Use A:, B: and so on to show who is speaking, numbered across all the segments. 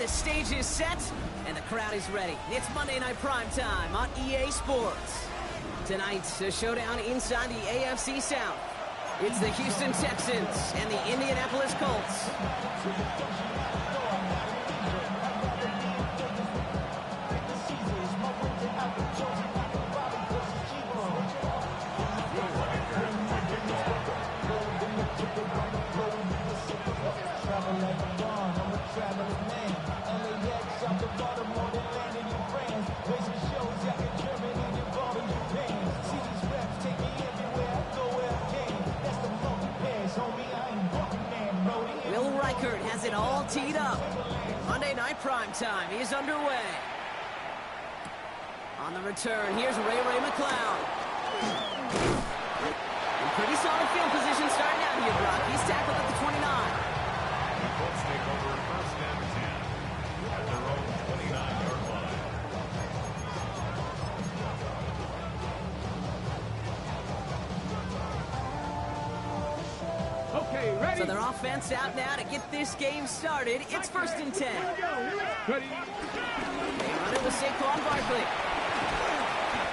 A: The stage is set, and the crowd is ready. It's Monday Night Primetime on EA Sports. Tonight, a showdown inside the AFC South. It's the Houston Texans and the Indianapolis Colts. Has it all teed up. Monday Night Primetime is underway. On the return, here's Ray McCloud. In pretty solid field position starting out here, Brock. He's tackled at the 29.
B: The Colts take over first and 10 at their own 29-yard line.
C: Okay, ready?
A: So their offense out now to get this game started. It's first and 10.
C: Ready?
A: They run it with Saquon Barkley.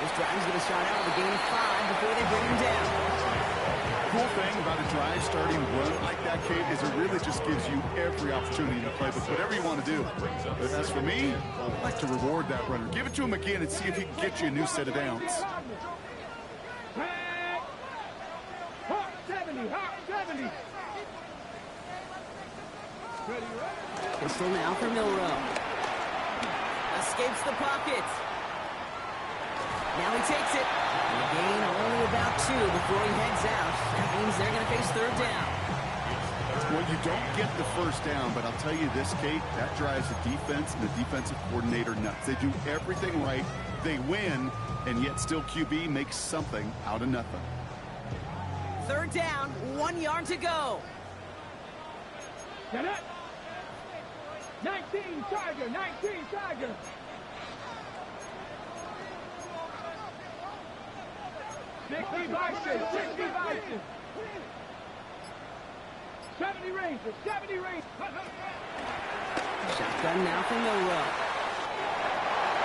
A: This drive's going to start out with a gain of 5 before they bring him down.
D: Cool thing about a drive starting run like that, Kate, is it really just gives you every opportunity to play with whatever you want to do. But as for me, I'd like to reward that runner. Give it to him again and see if he can get you a new set of downs.
C: 70.
A: Pistol now for Milrow. Escapes the pocket. Now he takes it. And a gain only about 2 before he heads out. That means they're going to face third down.
D: Well, you don't get the first down, but I'll tell you this, Kate, that drives the defense and the defensive coordinator nuts. They do everything right. They win, and yet still QB makes something out of nothing.
A: Third down, 1 yard to go.
C: Get it? 19 Tiger. 60 Bison. 70 Rangers.
A: Shotgun now for Milrow.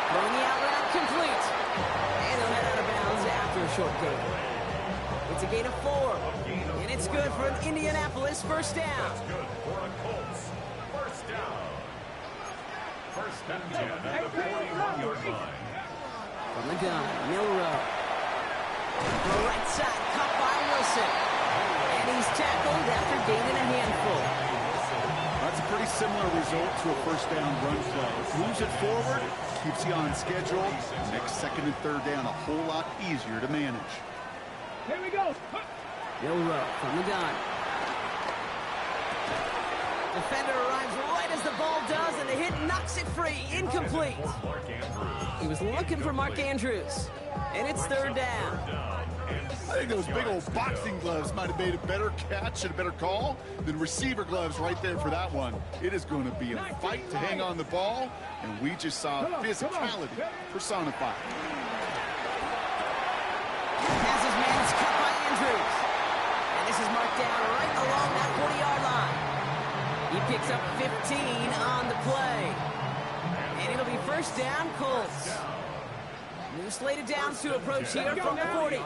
A: Throwing the out route complete. And he'll head out of bounds after a short gain. It's a gain of 4. And it's good for an Indianapolis first down.
B: That's good for a Colts first down. First and 10 at the 41-yard line.
A: From the gun, Milrow. The right side, caught by Wilson. And he's tackled after gaining a handful.
D: That's a pretty similar result to a first down run play. Moves it forward, keeps you on schedule. Makes second and third down a whole lot easier to manage.
C: Here we go.
A: Milrow from the gun. Defender arrives right as the ball does, and the hit knocks it free. Incomplete. He was looking for Mark Andrews. And it's third down.
D: I think those big old boxing gloves might have made a better catch and a better call than receiver gloves right there for that one. It is going to be a fight to hang on the ball, and we just saw physicality personified.
A: Passes man is cut by Andrews. And this is marked down right along that 40-yard line. He picks up 15 on the play. And it'll be first down, Colts. New slate of downs to approach here from the 40.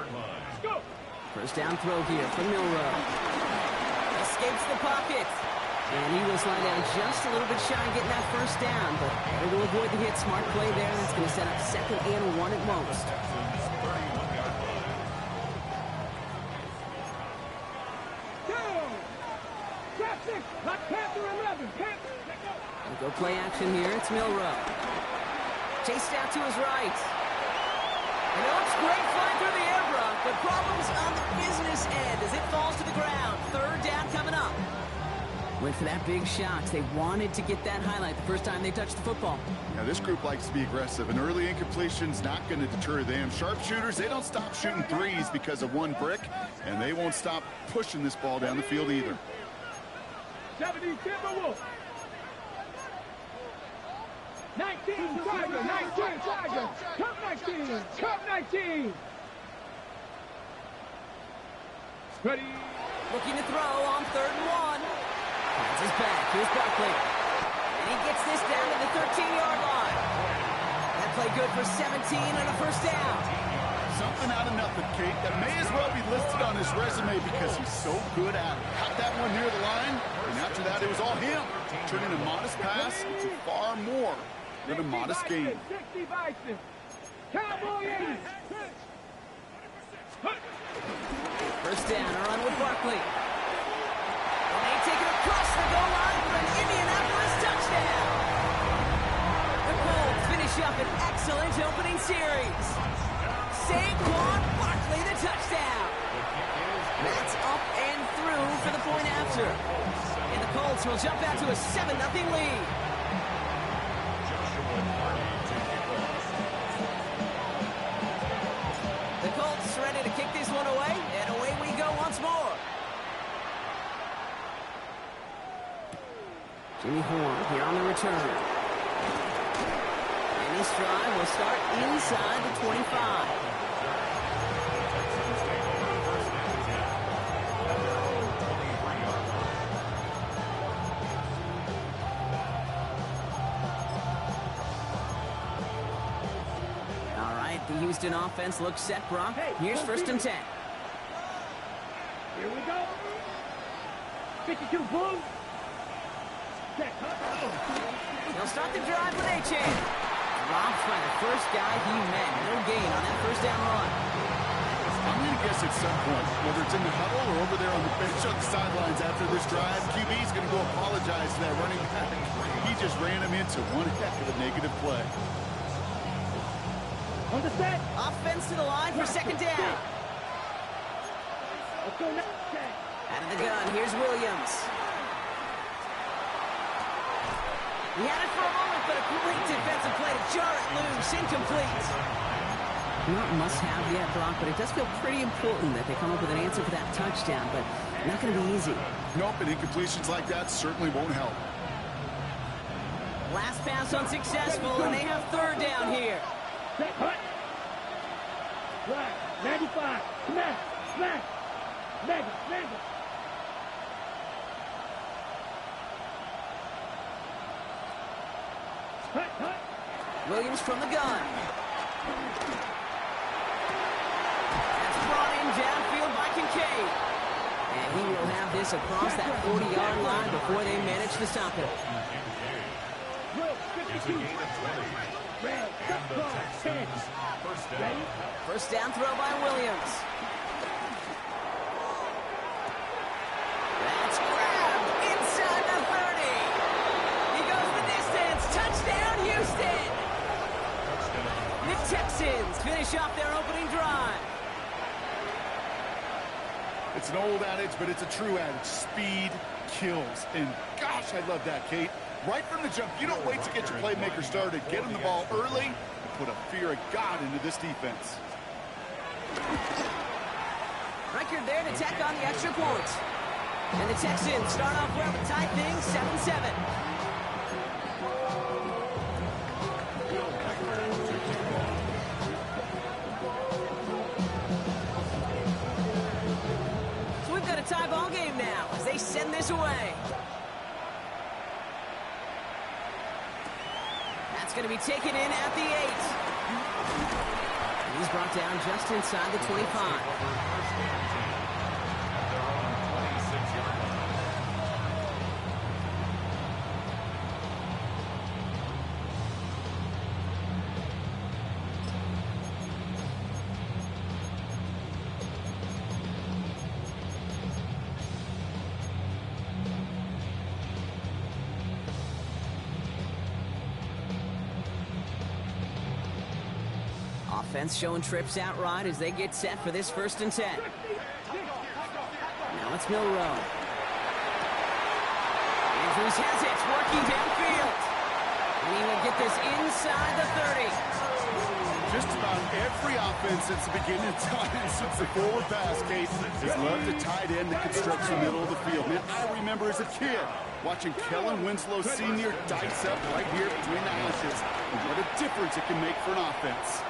A: First down throw here from Milrow. Escapes the pocket. And he will slide down just a little bit shy of getting that first down. But able to avoid the hit. Smart play there. That's going to set up second and 1 at most. Go play action here. It's Milrow. Chased out to his right. And it looks great flying through the air, Brock, but problems on the business end as it falls to the ground. Third down coming up. Went for that big shot. They wanted to get that highlight the first time they touched the football.
D: Now, this group likes to be aggressive. An early incompletion's not going to deter them. Sharpshooters, they don't stop shooting threes because of one brick, and they won't stop pushing this ball down the field either.
C: 70 Timberwolves. 19 Tiger. Cup 19. Ready.
A: Looking to throw on 3rd and 1. Finds his back. Here's Barkley. And he gets this down to the 13-yard line. That play good for 17 and a first down.
D: Something out of nothing, Kate. That may as well be listed on his resume because he's so good at it. Caught that one near the line, and after that, it was all him. Turning a modest pass into far more than a modest gain.
C: 60 Bison. Cowboy 80.
A: First down, a run with Barkley. And they take it across the goal line for an Indianapolis touchdown. The Colts finish up an excellent opening series. Saquon Barkley, the touchdown. That's up and through for the point after. And the Colts will jump out to a 7-0 lead. The Colts ready to kick this one away, and away we go once more. Jimmy Horn here on the return. And this drive will start inside the 25. The Houston offense looks set, Brock. Here's first and 10.
C: Here we go. 52 Bulls.
A: They'll start the drive with A-Chain. Dropped by the first guy he met. No gain on that first down run.
D: I'm going to guess at some point, whether it's in the huddle or over there on the bench on the sidelines after this drive, QB's going to go apologize to that running back. He just ran him into one heck of a negative play.
C: On the set.
A: Offense to the line for second down.
C: Let's go next.
A: Out of the gun, here's Williams. He had it for a moment, but a great defensive play to jar it loose. Incomplete. Not must-have yet, Brock, but it does feel pretty important that they come up with an answer for that touchdown, but not going to be easy.
D: Nope, and incompletions like that certainly won't help.
A: Last pass unsuccessful, and they have third down here.
C: Set, hut. Right, 95. Smash, smash. Mega, mega. Hut, hut.
A: Williams from the gun. That's brought in downfield by Kincaid. And he will have this across that 40-yard line before they manage to stop it.
B: It's a gain of 20. And the Texans, first down.
A: First down throw by Williams. That's grabbed inside the 30. He goes the distance. Touchdown, Houston. The Texans finish off their opening drive.
D: It's an old adage, but it's a true adage. Speed kills. And gosh, I love that, Kate. Right from the jump, you don't wait to get your playmaker started. Get him the ball early and put a fear of God into this defense.
A: Record there to tack on the extra point. And the Texans start off well to tie things 7-7. So we've got a tie ball game now as they send this away. That's going to be taken in at the 8. And he's brought down just inside the 25. Offense showing trips out right as they get set for this first and 10. Now it's Milrow. Andrews has it, working downfield. And he will get this inside the 30.
D: Just about every offense since the beginning of time, since the forward pass, Kate, has loved to tight end that can stretch the middle of the field. Man, I remember as a kid watching Kellen Winslow Sr. dice up right here between the hashes. And what a difference it can make for an offense.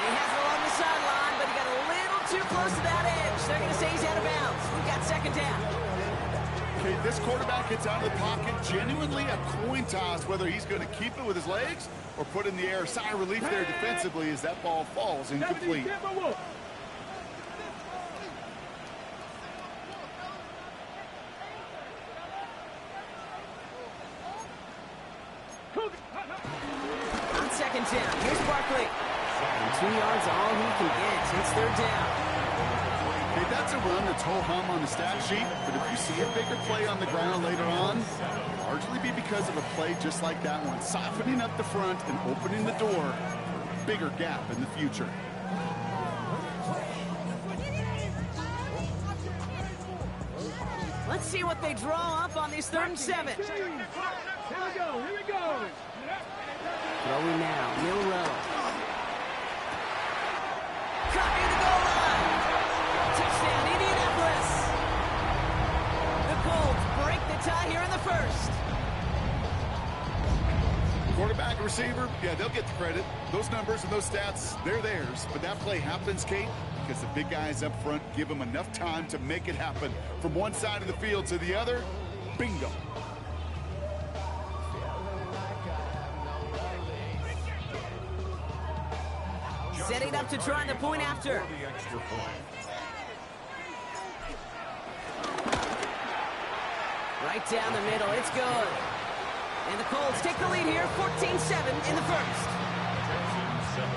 A: He has it along the sideline, but he got a little too close to that edge. They're going to say he's out of bounds. We've got second down.
D: Okay, this quarterback gets out of the pocket, genuinely a coin toss whether he's going to keep it with his legs or put in the air. Sigh of relief there defensively as that ball falls incomplete.
A: On second down, here's Barkley. And 2 yards all he can get. It's third down.
D: Hey, that's a run that's ho-hum on the stat sheet, but if you see a bigger play on the ground later on, it'll largely be because of a play just like that one, softening up the front and opening the door for a bigger gap in the future.
A: Let's see what they draw up on these 3rd and 7.
C: Here we go. Here we go.
A: Throwing now, Milrow. Caught near the goal line. Touchdown, Indianapolis. The Colts break the tie here in the first.
D: Quarterback and receiver, yeah, they'll get the credit. Those numbers and those stats, they're theirs. But that play happens, Kate, because the big guys up front give them enough time to make it happen. From one side of the field to the other, bingo.
A: Setting up to try the point after.
B: The extra point.
A: Right down the middle, it's good. And the Colts take the lead here, 14-7 in the first.
B: Texans 7.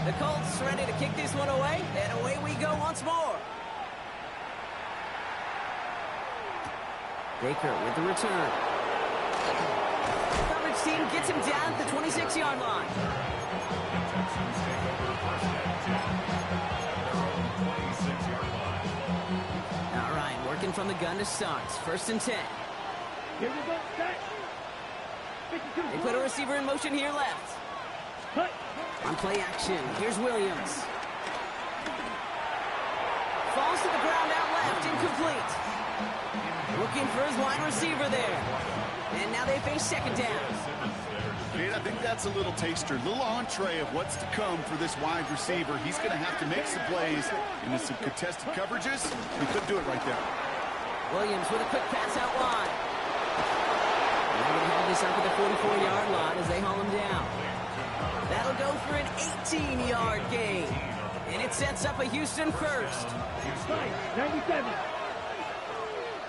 A: The Colts ready to kick this one away, and away we go once more. Baker with the return. The coverage team gets him down at the 26-yard line.
B: Texans take over first and 10. Their own 26-yard line.
A: All right, working from the gun to start. First and 10.
C: Here we go. Set. 52.
A: They put a receiver in motion here left.
C: Cut.
A: On play action, here's Williams. Falls to the ground out left, incomplete. Looking for his wide receiver there. And now they face second down.
D: Kate, I think that's a little taster, little entree of what's to come for this wide receiver. He's going to have to make some plays into some contested coverages. He couldn't do it right there.
A: Williams with a quick pass out wide. And they're going to have this up at the 44-yard line as they haul him down. That'll go for an 18-yard gain. And it sets up a Houston first.
C: 97.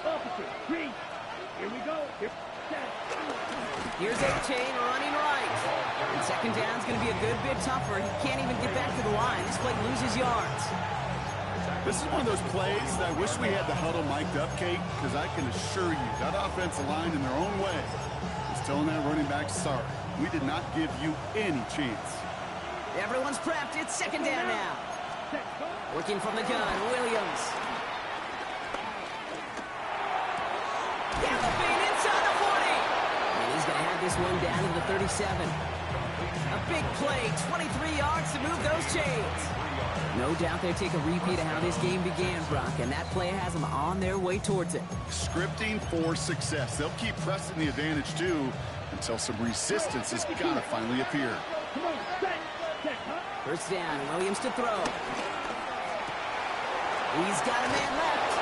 C: Officer, green. Here we go. Here. Set.
A: Here's A-Chain running right. And second down's going to be a good bit tougher. He can't even get back to the line. This play loses yards.
D: This is one of those plays that I wish we had the huddle mic'd up, Kate, because I can assure you that offensive line in their own way is telling that running back, sorry, we did not give you any chance.
A: Everyone's prepped. It's second down now. Working from the gun, Williams. Galloping inside the 40. And he's going to have this one down to the 37. A big play, 23 yards to move those chains. No doubt they take a repeat of how this game began, Brock, and that play has them on their way towards it.
D: Scripting for success. They'll keep pressing the advantage, too, until some resistance has got to finally appear.
C: Come on, set. Set.
A: First down, Williams to throw. He's got a man left.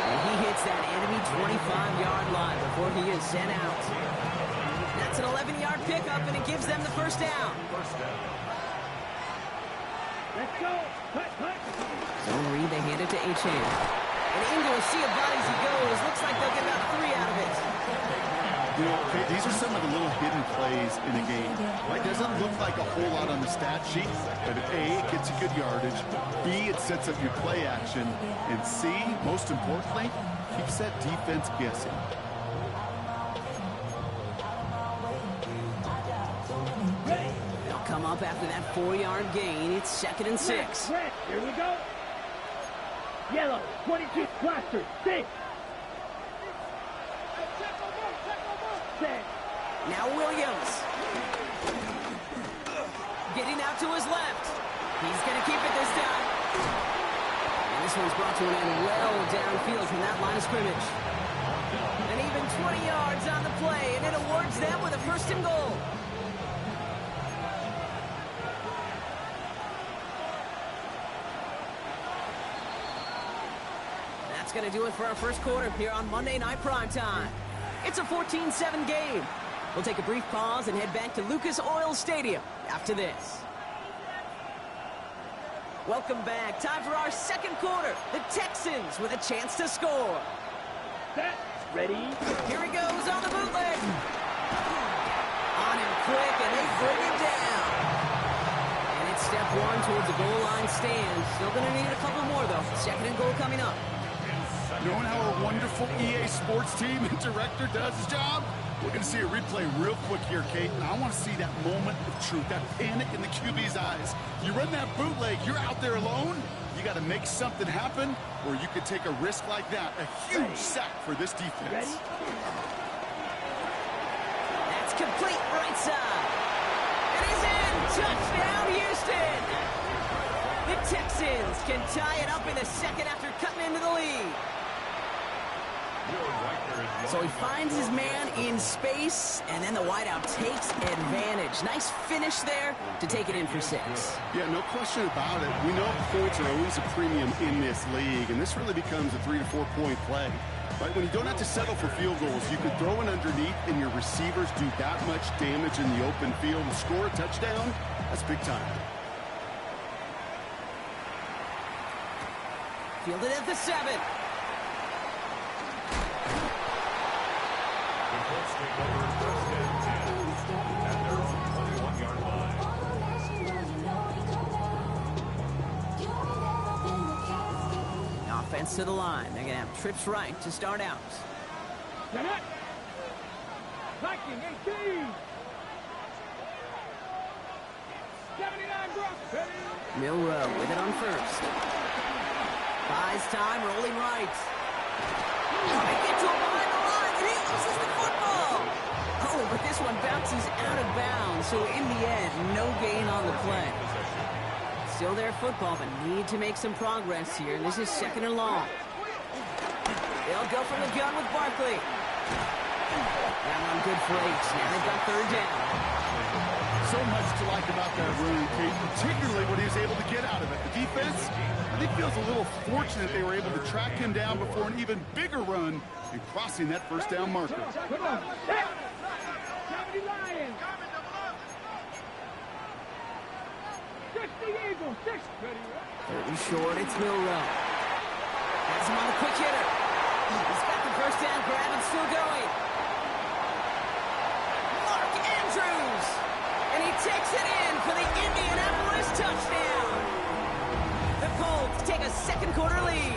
A: And he hits that enemy 25-yard line before he is sent out. That's an 11-yard pickup, and it gives them the first down.
C: Let's go. Cut, cut.
A: Zone read, they hand it to A-Chain. And into a sea of bodies he goes. Looks like they'll get about 3 out of it.
D: You know, okay, these are some of the little hidden plays in a game. It doesn't look like a whole lot on the stat sheet, but A, it gets you good yardage, B, it sets up your play action, and C, most importantly, keeps that defense guessing.
A: They'll come up after that 4-yard gain. It's second and 6.
C: Red. Here we go. Yellow. 22. Blaster. 6.
A: Now Williams. Getting out to his left. He's going to keep it this time. And this one's brought to an end well downfield from that line of scrimmage. And even 20 yards on the play, and it awards them with a first and goal. That's going to do it for our first quarter here on Monday Night Primetime. It's a 14-7 game. We'll take a brief pause and head back to Lucas Oil Stadium after this. Welcome back. Time for our second quarter. The Texans with a chance to score.
C: Set. Ready.
A: Here he goes on the bootleg. On him quick, and they bring him down. And it's step one towards the goal line stand. Still going to need a couple more, though. Second and goal coming up.
D: Knowing how our wonderful EA Sports team and director does his job, we're going to see a replay real quick here, Kate. And I want to see that moment of truth, that panic in the QB's eyes. You run that bootleg, you're out there alone. You got to make something happen, or you could take a risk like that. A huge sack for this defense.
A: That's complete right side. And he's in. Touchdown, Houston. The Texans can tie it up in the second after cutting into the lead. So he finds his man in space, and then the wideout takes advantage. Nice finish there to take it in for 6.
D: Yeah, no question about it. We know points are always a premium in this league, and this really becomes a 3 to 4 point play. Right? When you don't have to settle for field goals, you could throw it underneath, and your receivers do that much damage in the open field and score a touchdown. That's big time.
A: Fielded at the 7. Offense to the line. They're going to have trips right to start out.
C: Connect. Viking 18. 79 Brock.
A: Milrow with it on first. Buys time, rolling right. They get to him behind the line, and he loses the football. Oh, but this one bounces out of bounds, so in the end, no gain on the play. Still their football, but need to make some progress here, and this is second and long. They'll go from the gun with Barkley. That one good for 8. Now they've got third down.
D: So much to like about that run, Kate, particularly what he was able to get out of it. The defense, I think, feels a little fortunate they were able to track him down before an even bigger run and crossing that first down marker.
C: Come on. Set. 70 Lions. 60 Eagles. 6. Ready.
A: Third and short, it's Milrow. Has him on the quick hitter. He's got the first down grab and still going. Mark Andrews. And he takes it in for the Indianapolis touchdown. The Colts take a second quarter lead.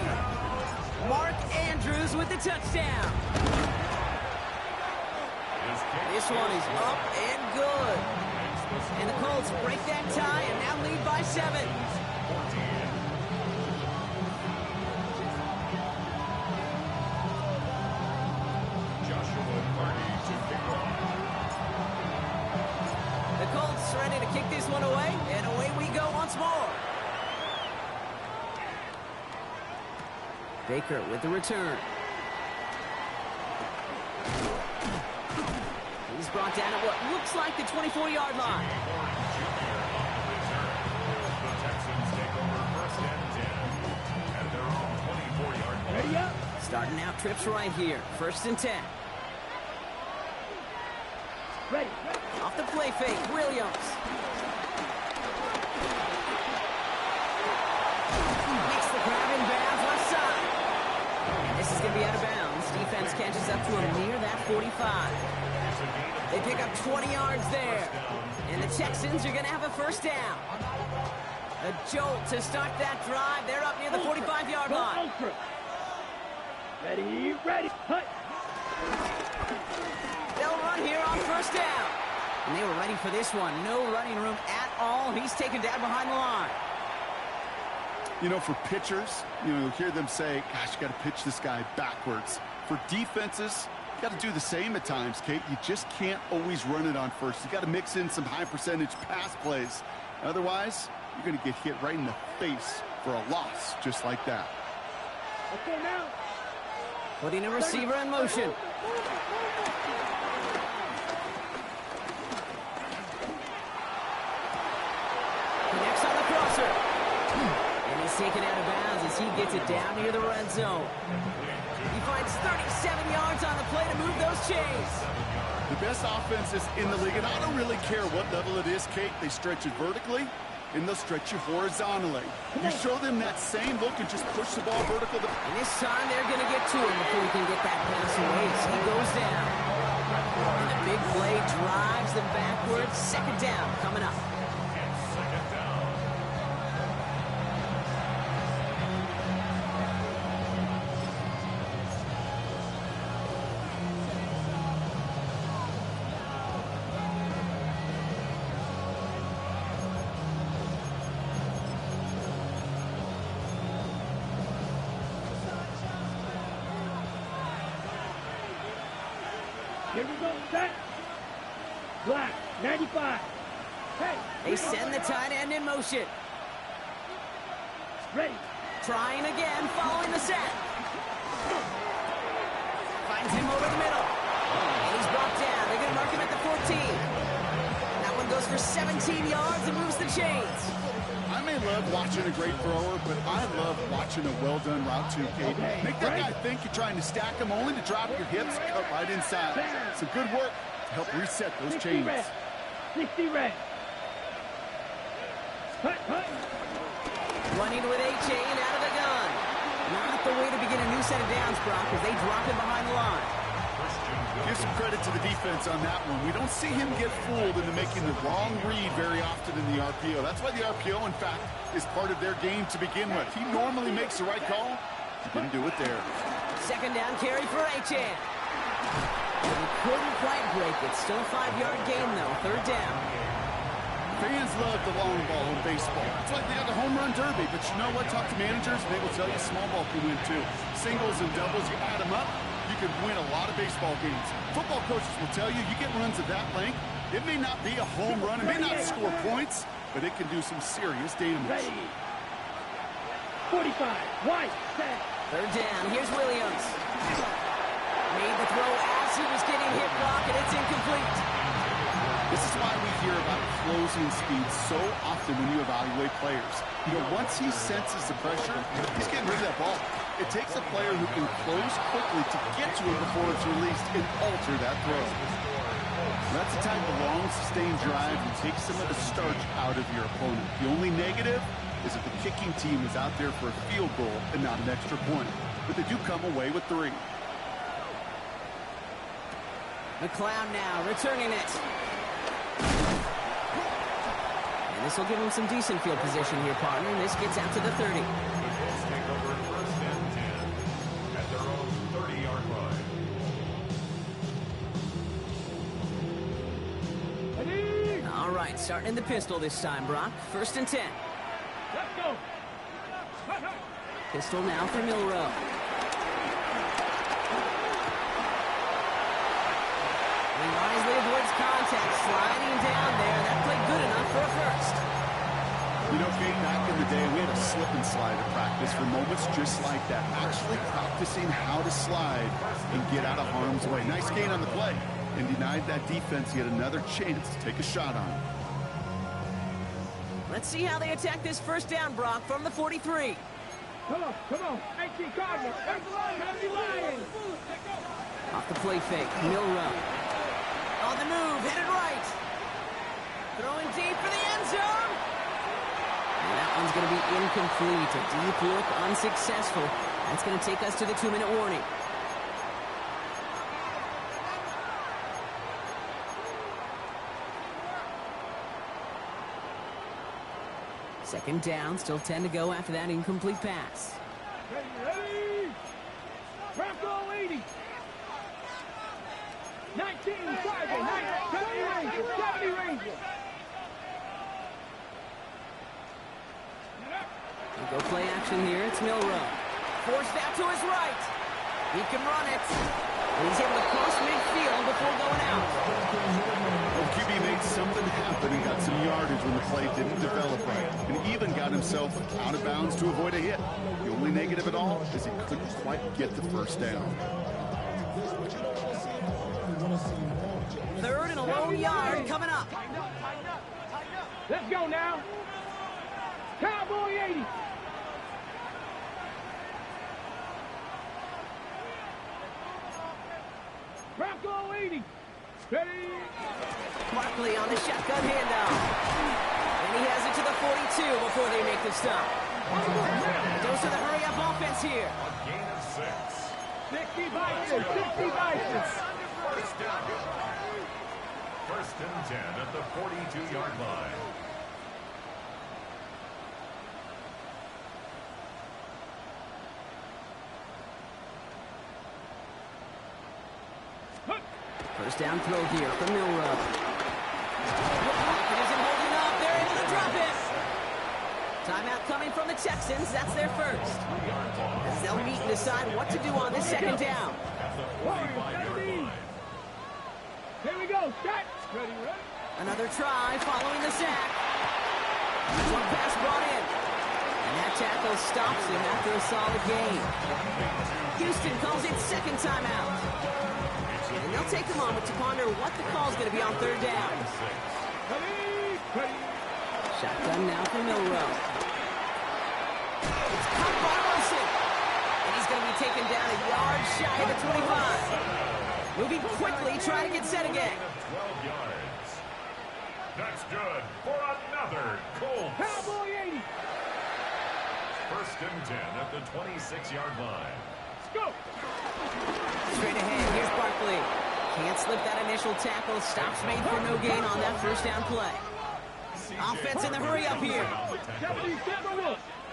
A: Mark Andrews with the touchdown. This one is up and good. And the Colts break that tie and now lead by 7. The Colts ready to kick this one away, and away we go once more. Baker with the return. He's brought down at what looks like the 24-yard line.
B: The Texans take over first and 10, and they're on 24-yard line.
C: Ready up.
A: Starting out trips right here. First and 10.
C: Ready.
A: Off the play fake, Williams. Makes the grab in bounds left side. And this is going to be out of bounds. Defense catches up to him near that 45. They pick up 20 yards there. And the Texans are going to have a first down. A jolt to start that drive. They're up near the 45-yard line.
C: Ultra. Ready. Ready. Hut.
A: They'll run here on first down. And they were ready for this one. No running room at all. He's taken down behind the line.
D: You know, for pitchers, you hear them say, gosh, you got to pitch this guy backwards. For defenses, Got to do the same at times, Kate. You just can't always run it on first. You got to mix in some high percentage pass plays. Otherwise, you're going to get hit right in the face for a loss just like that.
C: Okay, now.
A: Putting a receiver in motion. Connects on the crosser. And he's taken out of bounds as he gets it down near the red zone. He finds 37 yards on the play to move those chains.
D: The best offenses in the league, and I don't really care what level it is, Kate. They stretch it vertically, and they'll stretch you horizontally. You show them that same look and just push the ball vertical.
A: And this time they're going to get to him before he can get that pass away. So he goes down. And the big play drives them backwards. Second down coming up.
C: Here we go, set. Black, 95. Hey.
A: They send the tight end in motion.
C: Ready.
A: Trying again, following the set. Finds him over the middle. And he's brought down. They're going to mark him at the 14. That one goes for 17 yards and moves the chains.
D: I may love watching a great thrower, but I love watching a well-done route too, Kate. Make that guy think you're trying to stack him, only to drop your hips, cut right inside. Some good work to help reset those
C: 60
D: chains.
C: red. 60 red. Hut, hut.
A: Running with a chain out of the gun. Not the way to begin a new set of downs, Brock, as they drop him behind the line.
D: Give some credit to the defense on that one. We don't see him get fooled into making the wrong read very often in the RPO. That's why the RPO, in fact, is part of their game to begin with. He normally makes the right call. He didn't do it there.
A: Second down carry for Achane. But he couldn't quite break it. Still a 5-yard gain, though. Third down.
D: Fans love the long ball in baseball. It's like they got the home run derby, but you know what? Talk to managers, and they will tell you small ball can win too. Singles and doubles, you add them up, you can win a lot of baseball games. Football coaches will tell you, you get runs of that length, it may not be a home run, it may not score points, but it can do some serious damage.
C: Ready. 45. White. Set.
A: Third down. Here's Williams. Made the throw as he was getting hit, Brock, and it's incomplete.
D: This is why we hear about closing speed so often when you evaluate players. You know, once he senses the pressure, he's getting rid of that ball. It takes a player who can close quickly to get to him before it's released and alter that throw. That's the type of long, sustained drive that takes some of the starch out of your opponent. The only negative is if the kicking team is out there for a field goal and not an extra point. But they do come away with 3.
A: McLeod now returning it. And this will give him some decent field position here, partner. And this gets out to the 30.
B: Take over first and 10 at their own 30-yard line.
C: Ready.
A: All right, starting in the pistol this time, Brock. First and 10.
C: Let's go. Hut, hut.
A: Pistol now for Milrow. He wisely avoids contact, sliding down there. That played good enough for a first.
D: You know, Kate, back in the day, we had a slip and slide at practice for moments just like that. Actually practicing how to slide and get out of harm's way. Nice gain on the play. And denied that defense yet another chance to take a shot on him.
A: Let's see how they attack this first down, Brock, from the 43.
C: Come on, come on. 18 Cardinals. Heavy Lions.
A: Off the play fake, Milrow. On the move, headed right. Throwing deep for the end zone. And that one's going to be incomplete. A deep look, unsuccessful. That's going to take us to the 2-minute warning. Second down, still 10 to go after that incomplete pass.
C: Ready. Bronco 80. 19 Sergeant. 70 Ranger. 70 Ranger.
A: We go play action here. It's Milrow. Forced out to his right. He can run it. And he's able to cross midfield before going out.
D: Well, QB made something happen and got some yardage when the play didn't develop right, and even got himself out of bounds to avoid a hit. The only negative at all is he couldn't quite get the first down.
A: 3rd and a lone yard coming up.
C: Let's go now. Cowboy 80. Bronco 80. Ready.
A: Barkley on the shotgun handoff. And he has it to the 42 before they make the stop. Those are the hurry-up offense here.
B: A gain of 6.
C: 60 Vikings. 60 Vikings.
B: First down. 1st and 10 at the 42-yard line.
A: First down throw here from Milrow. It isn't holding up. They're able to drop it. Timeout coming from the Texans. That's their first. As they'll meet and decide what to do on this 2nd down.
C: Here we go. Start. Ready.
A: Another try following the sack. One pass brought in. And that tackle stops him after a solid gain. Houston calls it 2nd timeout. And they'll take a moment to ponder what the call is going to be on 3rd down. Shotgun now for Milrow. It's caught by Wilson. And he's going to be taken down a yard shy of the 25. Moving quickly, trying to get set again.
B: 12 yards. That's good for another Colts.
C: Cowboy 80.
B: 1st and 10 at the 26-yard line.
C: Let's go.
A: Straight ahead, here's Barkley. Can't slip that initial tackle. Stops made for no gain on that 1st down play. Offense in the hurry up here.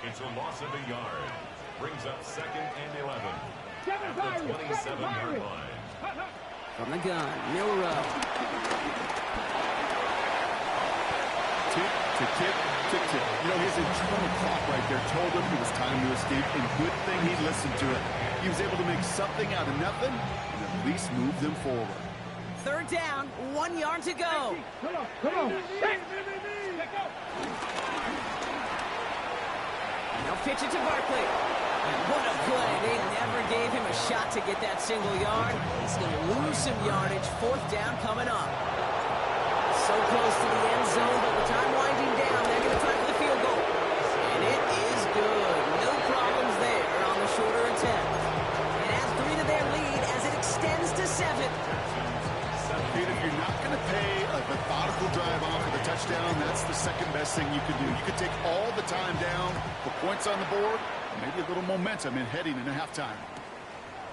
B: It's a loss of a yard. Brings up 2nd and 11 at the 27-yard line.
A: From the gun, Milrow.
D: Tick, to tick, tick, tick. You know, his internal clock right there told him it was time to escape, and good thing he listened to it. He was able to make something out of nothing and at least move them forward.
A: 3rd down, 1 yard to go.
C: Come on. Come on.
A: They'll pitch it to Barkley. And what a play. They never gave him a shot to get that single yard. He's going to lose some yardage. 4th down coming up. So close to the end zone, but with time winding down, they're going to try for the field goal. And it is good. No problems there on the shorter attempt. It adds 3 to their lead as it extends to 7.
D: Dude, if you're not going to pay a methodical drive off with a touchdown, that's the 2nd best thing you can do. You can take all the time down, put points on the board, and maybe a little momentum in heading into halftime.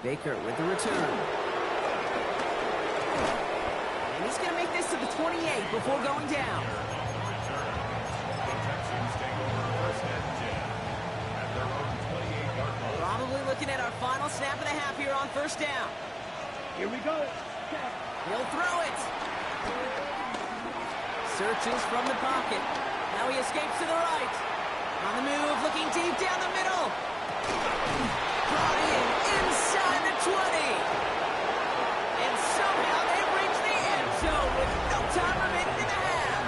A: Baker with the return. And he's going to make this to the 28 before going down. Probably looking at our final snap and a half here on 1st down.
C: Here we go.
A: He'll throw it. Searches from the pocket. Now he escapes to the right. On the move, looking deep down the middle. Brought in inside the 20. And somehow they've reached the end zone with no time remaining in the half.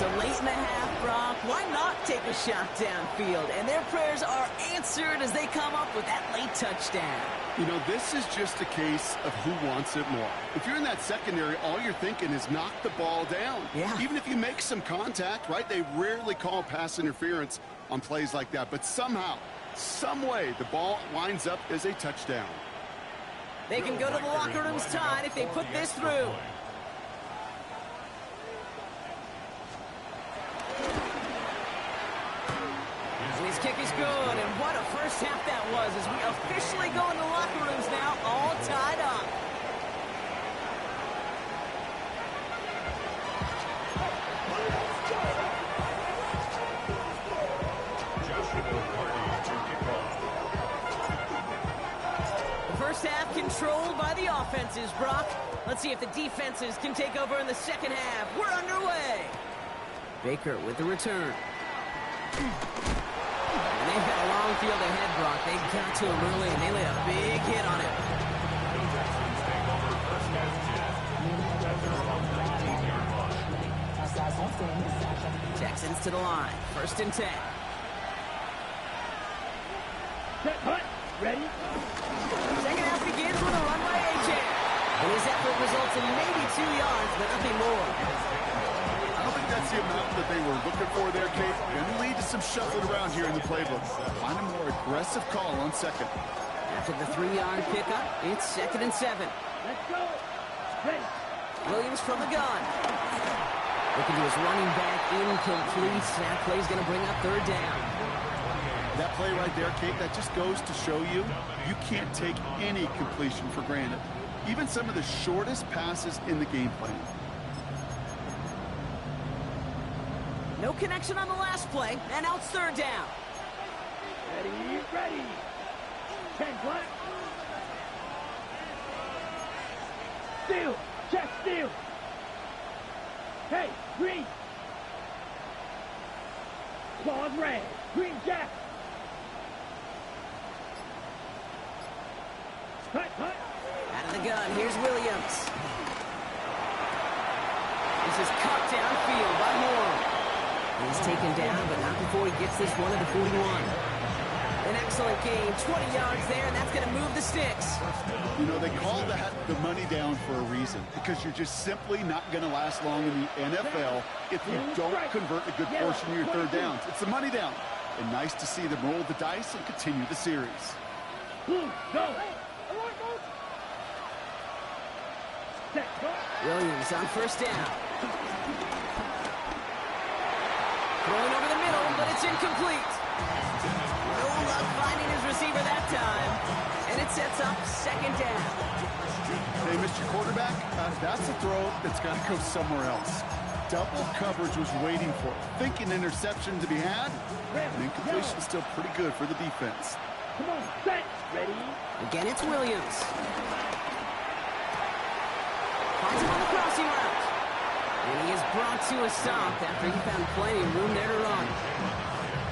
A: So late in the half, Brock, why not take a shot downfield? And their prayers are answered as they come up with that late touchdown.
D: You know, this is just a case of who wants it more. If you're in that secondary, all you're thinking is knock the ball down.
A: Yeah.
D: Even if you make some contact, right? They rarely call pass interference on plays like that. But somehow, some way, the ball winds up as a touchdown.
A: They can go to the locker rooms tied if they put this through. His kick is good, and what a first half that was as we officially go in the locker rooms now, all tied up. The first half controlled by the offenses, Brock. Let's see if the defenses can take over in the 2nd half. We're underway. Baker with the return. And they've got a long field ahead, Brock. They got to him early, and they laid a big hit on him. Texans to the line. 1st and 10.
C: Set, hut, ready?
A: Second half begins with a run by A.J. And his effort results in maybe 2 yards, but nothing more.
D: I don't think that's the amount that they were looking for there, Kate. Going to lead to some shuffling around here in the playbook. Find a more aggressive call on second.
A: After the 3-yard pickup, it's 2nd and 7.
C: Let's go. Ready.
A: Williams from the gun. Looking to his running back, incomplete. That play's going to bring up 3rd down.
D: That play right there, Kate, that just goes to show you can't take any completion for granted. Even some of the shortest passes in the game plan.
A: No connection on the last play, and now it's 3rd down.
C: Ready, ready. 10 black. Steal. Check steal. Hey, green. Claws red. Green jack. Hut, hut.
A: Out of the gun, here's Williams. This is cut downfield by Moore. He's taken down, but not before he gets this one to the 41. An excellent game, 20 yards there, and that's going to move the sticks.
D: You know, they call that the money down for a reason, because you're just simply not going to last long in the NFL if you don't convert a good portion of your 3rd downs. It's the money down. And nice to see them roll the dice and continue the series.
C: Blue, go. Set, go.
A: Williams on 1st down. Throwing over the middle, but it's incomplete. No luck finding his receiver that time. And it sets up 2nd down.
D: Hey, Mr. Quarterback, that's a throw that's got to go somewhere else. Double coverage was waiting for it. Thinking interception to be had, and incompletion still pretty good for the defense.
C: Come on, set, ready.
A: Again, it's Williams. Finds him on the crossing route. And he is brought to a stop after he found plenty of room there to run.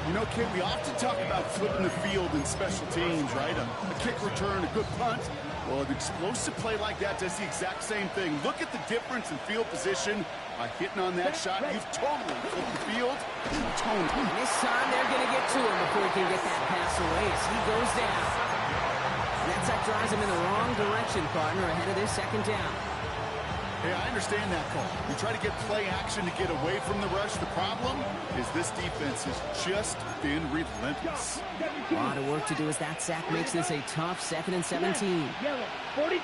D: You know, Kid, we often talk about flipping the field in special teams, right? A kick return, a good punt. Well, an explosive play like that does the exact same thing. Look at the difference in field position. By hitting on that shot, you've totally flipped the field. Totally.
A: This time they're going to get to him before he can get that pass away as he goes down. And that drives him in the wrong direction, partner, ahead of this 2nd down.
D: Hey, I understand that call. You try to get play action to get away from the rush. The problem is this defense has just been relentless.
A: A lot of work to do as that sack makes this a tough 2nd and 17.
C: Yellow, 43.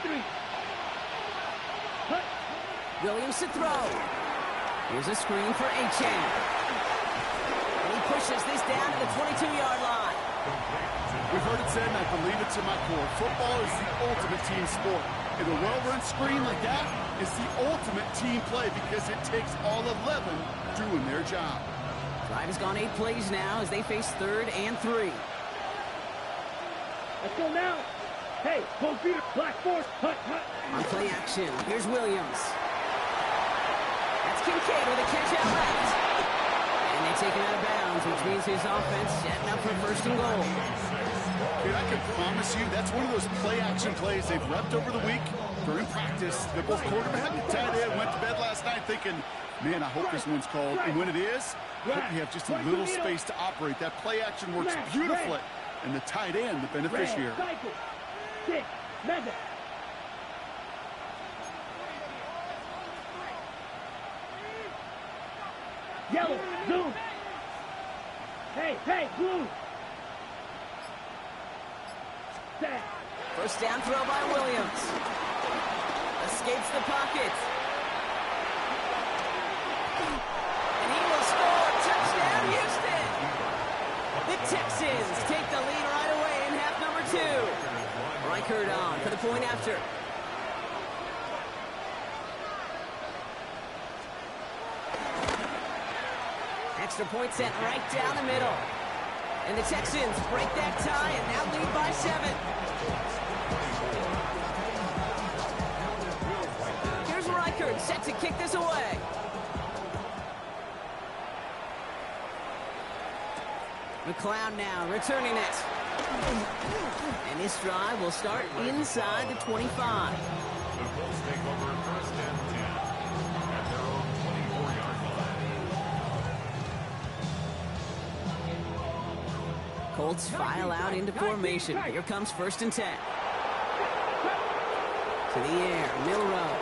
C: Hut.
A: Williams to throw. Here's a screen for Achane. And he pushes this down to the 22-yard line.
D: We've heard it said, and I believe it to my core, football is the ultimate team sport. And a well-run screen like that is the ultimate team play because it takes all 11 doing their job.
A: Drive has gone 8 plays now as they face 3rd and 3.
C: Let's go now. Hey, cold feeder, black force, hut, hut.
A: On play action, here's Williams. That's Kincaid with a catch out left. And they take him out of bounds, which means his offense setting up for 1st and goal.
D: Dude, I can promise you that's one of those play-action plays they've repped over the week during practice. The both quarterback and tight end went to bed last night thinking, man, I hope this one's called. And when it is, I hope you have just a little space to operate. That play-action works beautifully. And the tight end, the beneficiary.
C: Cycle. 6, mega. Yellow, zoom. Hey, hey, blue. Set.
A: 1st down throw by Williams. Escapes the pocket. And he will score. Touchdown, Houston. The Texans take the lead right away in half number 2. Reichert on for the point after. Extra point sent right down the middle. And the Texans break that tie and now lead by 7. Here's Reichert set to kick this away. McLeod now returning it. And this drive will start inside the 25.
B: The Colts take over first and 10 at their own 24-yard line.
A: Colts file out into formation. Here comes first and 10. To the air, Milrow.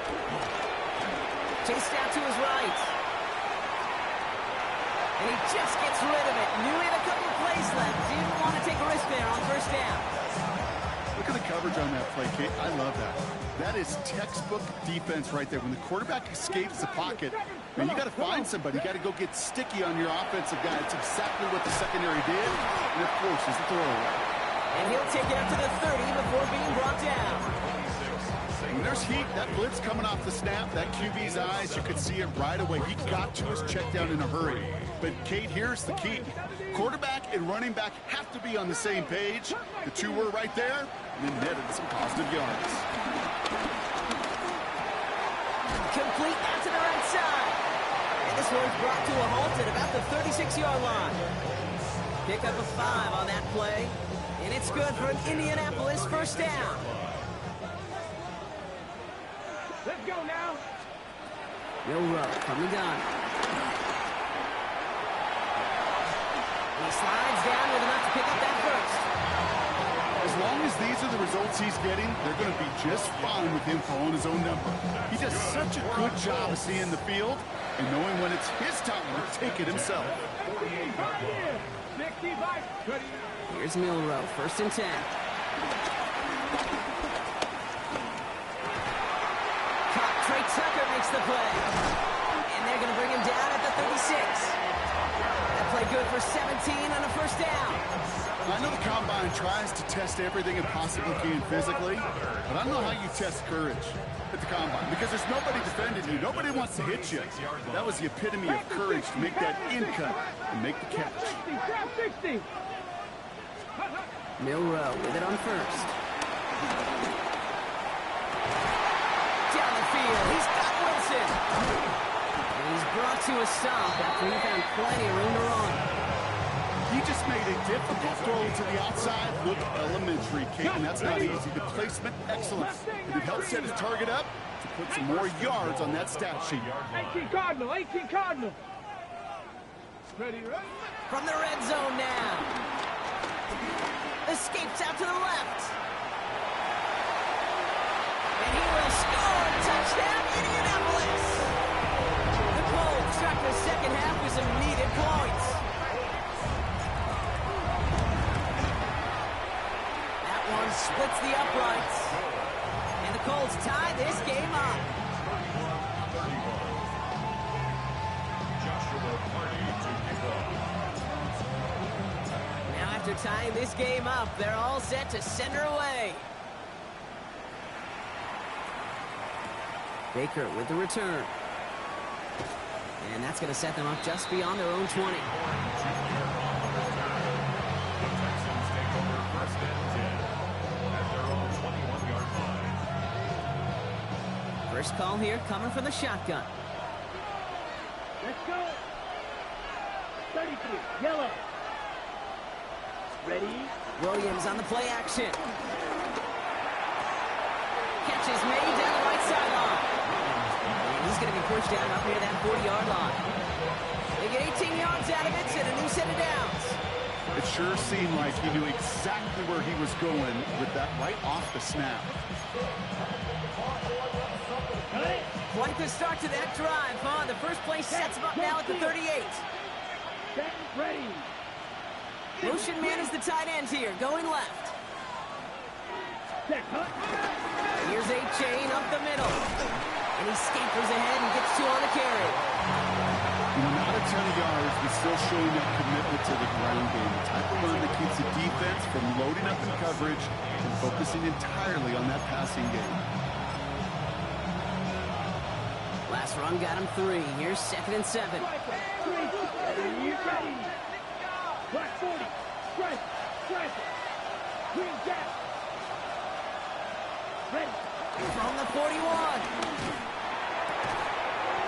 A: Chased out to his right. And he just gets rid of it. Knew he had a couple of plays left. Didn't want to take a risk there on first down.
D: Look at the coverage on that play, Kate. I love that. That is textbook defense right there. When the quarterback escapes the pocket, man, you got to find somebody. You got to go get sticky on your offensive guy. It's exactly what the secondary did, and it forces the throwaway.
A: And he'll take it up to the 30 before being brought down.
D: When there's heat, that blitz coming off the snap, that QB's eyes, you could see it right away. He got to his check down in a hurry. But, Kate, here's the key. Quarterback and running back have to be on the same page. The two were right there, and then netted some positive yards.
A: Complete out to the right side. And this one's brought to a halt at about the 36-yard line. Pick up a 5 on that play. And it's good for an Indianapolis first down.
C: Let's go now.
A: Milrow from the gun. And he slides down with enough to pick up that first.
D: As long as these are the results he's getting, they're going to be just fine with him following his own number. He does such a good job of seeing the field and knowing when it's his time to take it himself.
A: Here's Milrow, first and 10. Trey Tucker makes the play. And they're going to bring him down at the 36. That play good for 17 on a first down.
D: I know the Combine tries to test everything it possibly can physically, but I don't know how you test courage at the Combine because there's nobody defending you. Nobody wants to hit you. That was the epitome of courage to make that in cut and make the catch.
A: Milrow with it on first. Down the field, he's got Wilson. And he's brought to a stop after he found plenty of room to run.
D: He just made a difficult throw to the outside look elementary, Kate, and that's not easy. The placement, excellence. And it helped set his target up to put some more yards on that stat sheet.
C: 18 Cardinal, 18 Cardinal. Ready, right?
A: From the red zone now. Escapes out to the left. And he will score. Touchdown, Indianapolis. The Colts start the second half with some needed points. That one splits the uprights. And the Colts tie this game up. Now after tying this game up, they're all set to send her away. Baker with the return. And that's going to set them up just beyond their own 20.
B: The Texans take over first and 10 at their own 21-yard line.
A: First call here coming from the shotgun.
C: Let's go. 33, yellow. Ready?
A: Williams on the play action. Catch is made down the right sideline. And he's going to be pushed down up near that 40-yard line. They get 18 yards out of it and a new set of downs.
D: It sure seemed like he knew exactly where he was going with that right off the snap.
A: Quite the start to that drive, huh? The first play sets him up now at the 38.
C: Ready.
A: Motion man is the tight end here, going left. Here's a chain up the middle. And he scampers ahead and gets 2 on the carry.
D: Not a ton of yards, but still showing that commitment to the ground game. The type of run that keeps the defense from loading up in coverage and focusing entirely on that passing game.
A: Last run got him 3. Here's 2nd and 7.
C: Ready. Black 40. Strike. Green gap. Ready.
A: From the 41.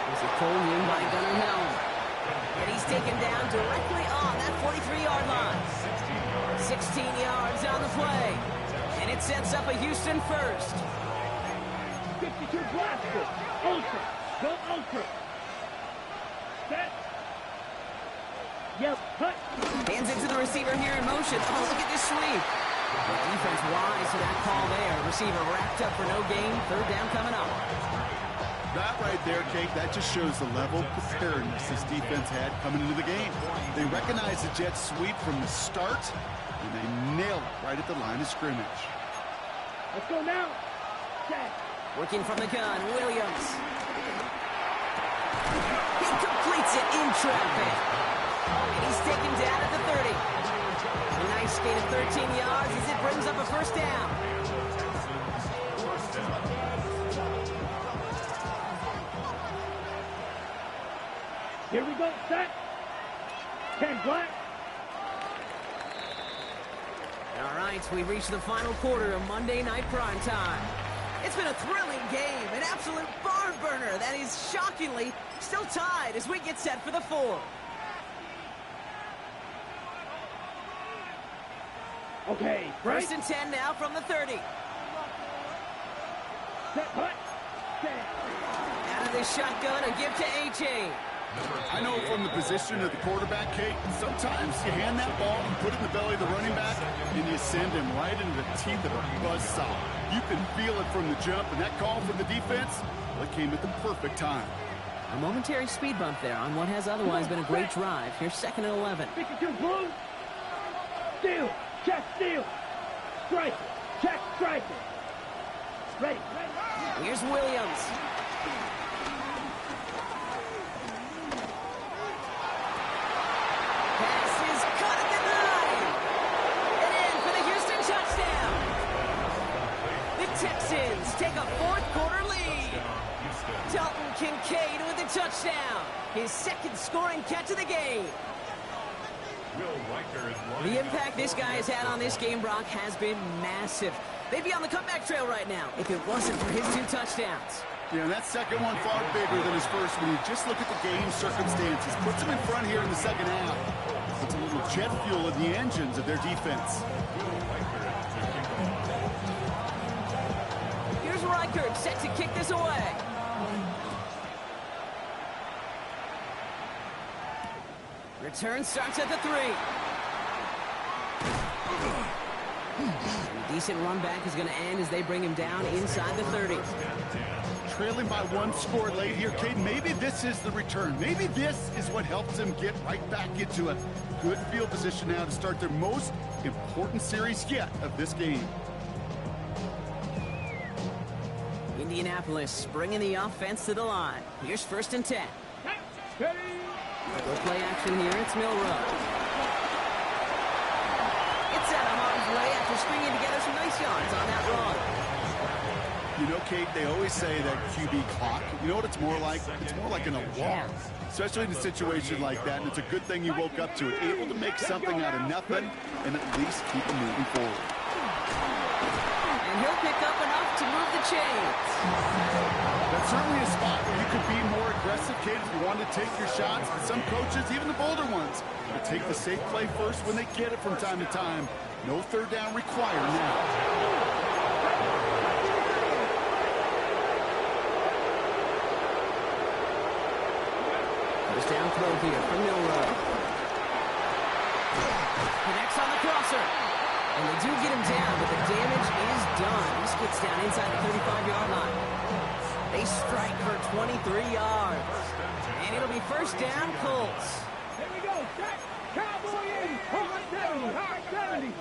A: There's a pull in by Gunnar Helm. And he's taken down directly on that 43-yard line. 16 yards on the play. And it sets up a Houston first.
C: 52 blaster. Ultra. Go ultra. Set. Yep. Cut.
A: Hands it to the receiver here in motion. Oh, look at this sweep. The defense wise to that call there. Receiver wrapped up for no gain. Third down coming up.
D: That right there, Kate, that just shows the level of preparedness this defense had coming into the game. They recognized the jet sweep from the start, and they nailed it right at the line of scrimmage.
C: Let's go now. Set.
A: Working from the gun, Williams. He completes it in traffic. And he's taken down at the 30. A nice gain of 13 yards as it brings up a first down.
C: Here we go. Set. 10 black.
A: All right, we've reached the final quarter of Monday Night Prime Time. It's been a thrilling game, an absolute barn burner that is shockingly still tied as we get set for the fourth.
C: Okay. Right.
A: First and 10 now from the 30.
C: Set. Hut. Set.
A: Out of this shotgun, a give to A-Chain.
D: I know from the position of the quarterback, Kate, sometimes you hand that ball and put it in the belly of the running back, and you send him right into the teeth of a buzzsaw. You can feel it from the jump, and that call from the defense, well, it came at the perfect time.
A: A momentary speed bump there on what has otherwise been a great drive. Here's 2nd and 11.
C: 52 blue. Steal. Check steal. Strike. Check strike. Ready.
A: Here's Williams. Pass is cut at the 9. And in for the Houston touchdown. The Texans take a fourth-quarter lead. Dalton Kincaid with the touchdown. His second scoring catch of the game. The impact this guy has had on this game, Brock, has been massive. They'd be on the comeback trail right now if it wasn't for his 2 touchdowns.
D: Yeah, that second one far bigger than his first when you just look at the game circumstances. Puts them in front here in the second half. Puts a little jet fuel in the engines of their defense.
A: Here's Reichert set to kick this away. Return starts at the 3. A decent run back is going to end as they bring him down inside the 30.
D: Trailing by 1 score late here, Kate. Maybe this is the return. Maybe this is what helps them get right back into a good field position now to start their most important series yet of this game.
A: Indianapolis bringing the offense to the line. Here's 1st and 10.
C: Ready.
A: Go play action here. It's Milrow. It's out of harm's way after stringing together some nice yards on that run.
D: You know, Kate, they always say that QB clock. You know what it's more like? It's more like an alarm, especially in a situation like that. And it's a good thing you woke up to it, able to make something out of nothing and at least keep them moving forward.
A: And he'll pick up enough to move the chains.
D: That's certainly a spot where you could be more aggressive, Kate, if you wanted to take your shots. But some coaches, even the bolder ones, will take the safe play first when they get it from time to time. No 3rd down required now.
A: First down throw here from Milrow. Connects on the crosser. And they do get him down, but the damage is done. He splits down inside the 35-yard line. They strike for 23 yards. And it'll be first down, Colts.
C: Here we go. Set. Cowboy in. Hard 70. Hard 70.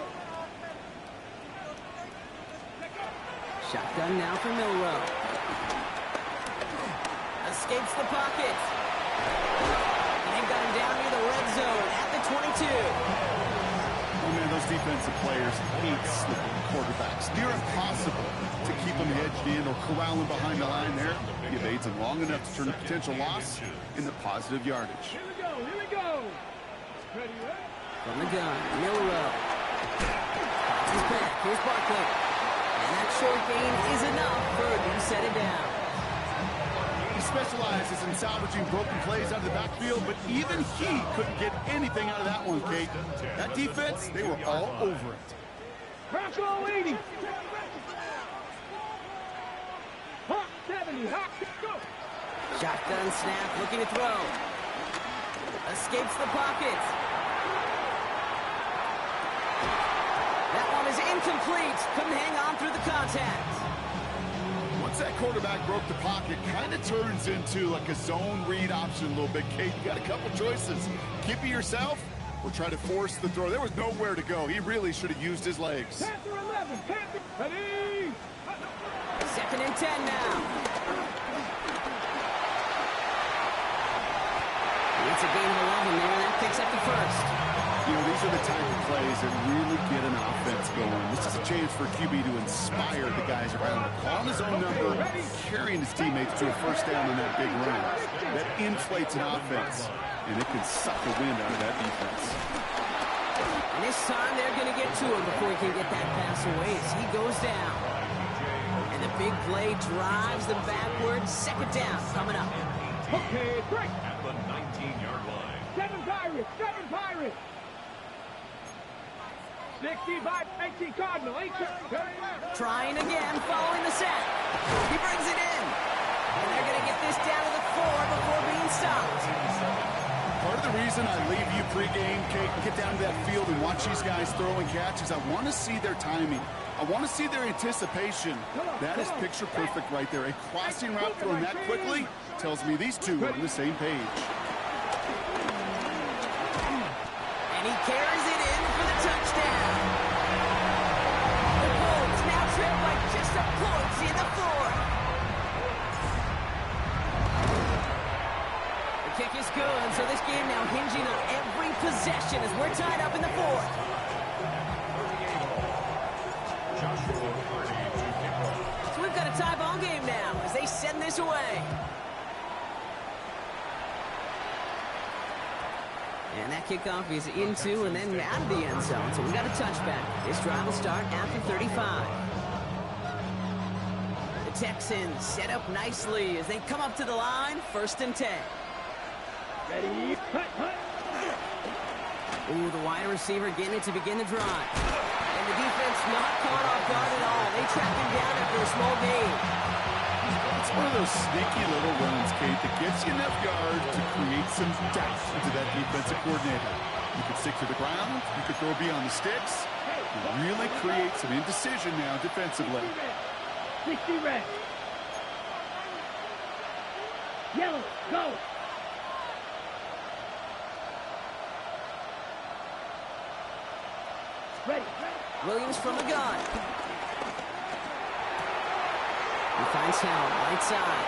A: Shotgun now for Milrow. Escapes the pocket. And they've got him down near the red zone at the 22.
D: Oh, man, those defensive players hate slipping quarterbacks. Near impossible to keep them hedged in or corralling behind the line there. He evades them long enough to turn a potential loss into positive yardage.
C: Here we go. Here we go. Ready, ready.
A: From the gun, Milrow. He's back. Here's Barkley. And that short gain is enough for a new set it down.
D: You specializes in salvaging broken plays out of the backfield, but even he couldn't get anything out of that one, Kate. That defense, they were all over it.
C: Bronco 80. Hot 70. Hot. Go.
A: Shotgun snap, looking to throw. Escapes the pocket. That one is incomplete. Couldn't hang on through the contact.
D: Once that quarterback broke the pocket, kind of turns into like a zone read option a little bit, Kate. You got a couple choices. Keep it yourself or try to force the throw. There was nowhere to go. He really should have used his legs.
C: Panther 11. Panther. Ready.
A: 2nd and 10 now. It's a gain of 11 there, and that picks up the first.
D: You know, these are the type of plays that really get an offense going. This is a chance for QB to inspire the guys around him. Calling his own number, carrying his teammates to a first down on that big run. That inflates an offense, and it can suck the wind out of that defense.
A: And this time they're going to get to him before he can get that pass away as he goes down. And the big play drives them backwards. 2nd down coming up.
C: Okay, break.
B: At the 19-yard line.
C: 7 Pirates. 7 Pirates. 65, 18 Cardinal, 8
A: Trying again, following the set. He brings it in. And they're going to get this down to the 4 before being stopped.
D: Part of the reason I leave you pregame, Kate, get down to that field and watch these guys throw and catch is I want to see their timing. I want to see their anticipation. That is picture perfect right there. A crossing route thrown that quickly tells me these two are on the same page.
A: And he carries it in for the touchdown. The Colts now trail by just a point in the 4th. The kick is good, so this game now hinging on every possession as we're tied up in the 4th. So we've got a tie ball game now as they send this away. And that kickoff is into and then out of the end zone. So we got a touchback. This drive will start after 35. The Texans set up nicely as they come up to the line. 1st and 10.
C: Ready.
A: Ooh, the wide receiver getting it to begin the drive. And the defense not caught off guard at all. They track him down after a small gain.
D: It's one of those sneaky little runs, Kate, that gets you enough yards to create some doubt into that defensive coordinator. You can stick to the ground, you can throw beyond the sticks, and really create some indecision now defensively.
C: 60 red. Yellow, go. Ready.
A: Williams from the gun. He finds help, right side.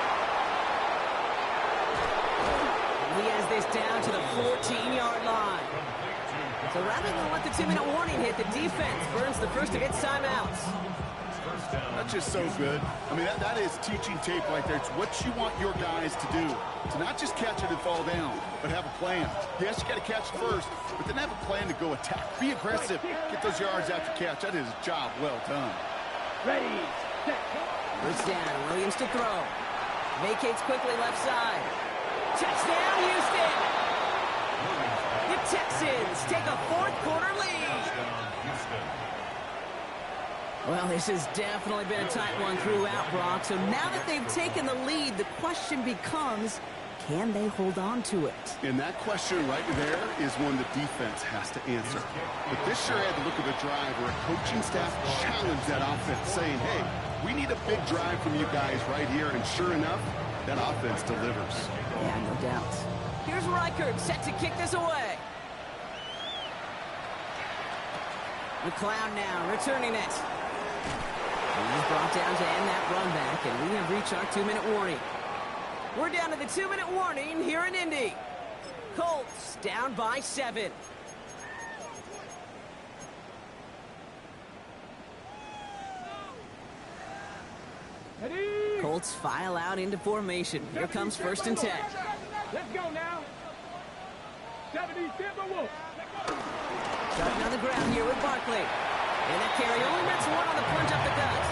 A: And he has this down to the 14-yard line. So rather than let the 2-minute warning hit, the defense burns the first of its timeouts.
D: That's just so good. I mean, that is teaching tape right there. It's what you want your guys to do. To not just catch it and fall down, but have a plan. Yes, you got to catch it first, but then have a plan to go attack. Be aggressive. Get those yards after catch. That is a job well done.
C: Ready. Set.
A: First down, Williams to throw. Vacates quickly left side. Touchdown, Houston! The Texans take a 4th quarter lead. Well, this has definitely been a tight one throughout, Brock. So now that they've taken the lead, the question becomes, can they hold on to it?
D: And that question right there is one the defense has to answer. But this sure had the look of a drive where a coaching staff challenged that offense, saying, hey, we need a big drive from you guys right here. And sure enough, that offense delivers.
A: Yeah, no doubt. Here's Reichert set to kick this away. McLeod now returning it. And he's brought down to end that run back, and we have reached our 2-minute warning. We're down to the 2-minute warning here in Indy. Colts down by 7.
C: Ready.
A: Colts file out into formation. Here comes 1st and 10.
C: Let's go now. 70 Timberwolves.
A: Starting on the ground here with Barkley. And that carry only makes 1 on the plunge up the gut.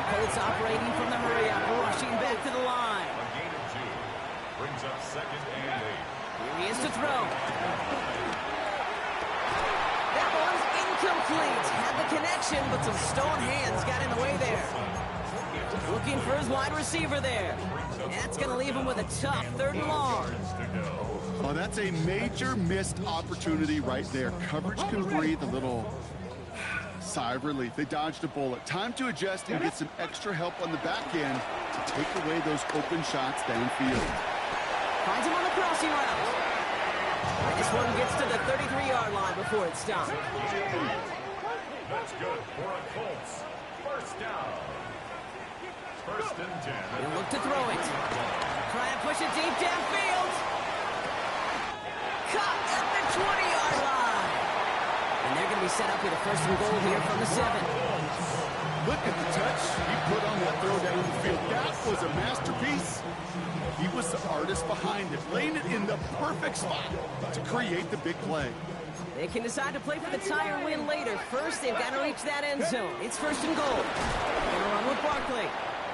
A: Colts operating from the hurry up, rushing back to the line.
B: up 2nd and 8.
A: Here he is to throw. That one's incomplete. Had the connection, but some stone hands got in the way there. Looking for his wide receiver there. And that's going to leave him with a tough 3rd and long.
D: Oh, that's a major missed opportunity right there. Coverage can breathe a little sigh of relief. They dodged a bullet. Time to adjust and get some extra help on the back end to take away those open shots downfield.
A: Finds him on the crossing route. And this one gets to the 33-yard line before it stops.
B: That's good for a Colts. 1st down. 1st and 10.
A: He'll look to throw it. Trying to push it deep downfield. Caught at the 20-yard line. And they're going to be set up with a 1st and goal here from the 7.
D: Look at the touch he put on that throw down the field. That was a masterpiece. He was the artist behind it, laying it in the perfect spot to create the big play.
A: They can decide to play for the tie or win later. First, they've got to reach that end zone. It's 1st and goal. They're going to run with Barkley.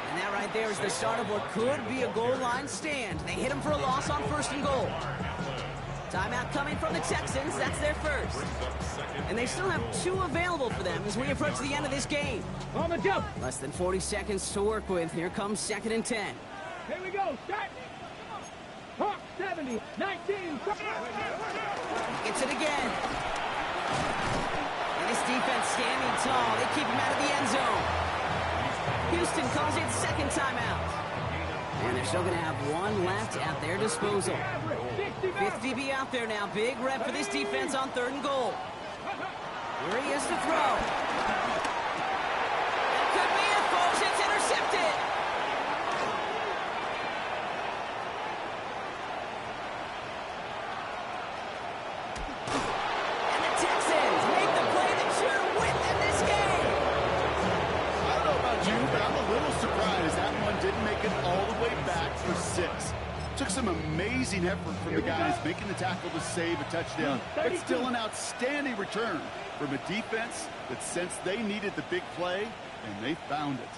A: And that right there is the start of what could be a goal line stand. They hit him for a loss on 1st and goal. Timeout coming from the Texans. That's their first. And they still have 2 available for them as we approach the end of this game.
C: On the jump.
A: Less than 40 seconds to work with. Here comes 2nd and 10.
C: Here we go. Start. Hawk 70. 19.
A: Gets it again. And this defense standing tall. They keep him out of the end zone. Houston calls it 2nd timeout. And they're still going to have 1 left at their disposal. 50 be out there now. Big rep for this defense on 3rd and goal. Here he is to throw. It could be it, folks. It's intercepted. And the Texans make the play that should win them this game.
D: I don't know about you, but I'm a little surprised that one didn't make it all the way back for 6. Took some amazing effort from the guys making the tackle to save a touchdown, but still an outstanding return from a defense that sensed they needed the big play, and they found it.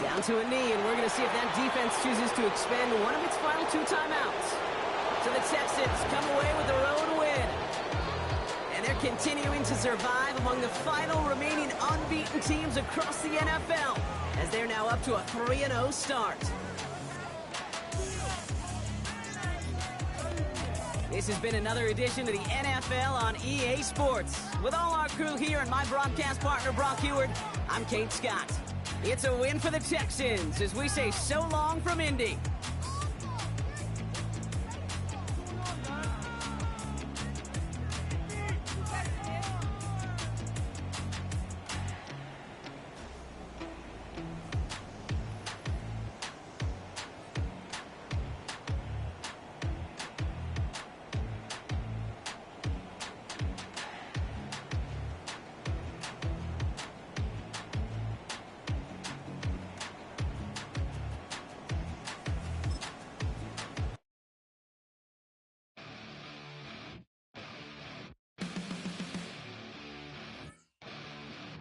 A: Down to a knee, and we're going to see if that defense chooses to expend one of its final 2 timeouts. So the Texans come away with a road win. And they're continuing to survive among the final remaining unbeaten teams across the NFL, as they're now up to a 3-0 start. This has been another edition of the NFL on EA Sports. With all our crew here and my broadcast partner, Brock Heward, I'm Kate Scott. It's a win for the Texans as we say so long from Indy.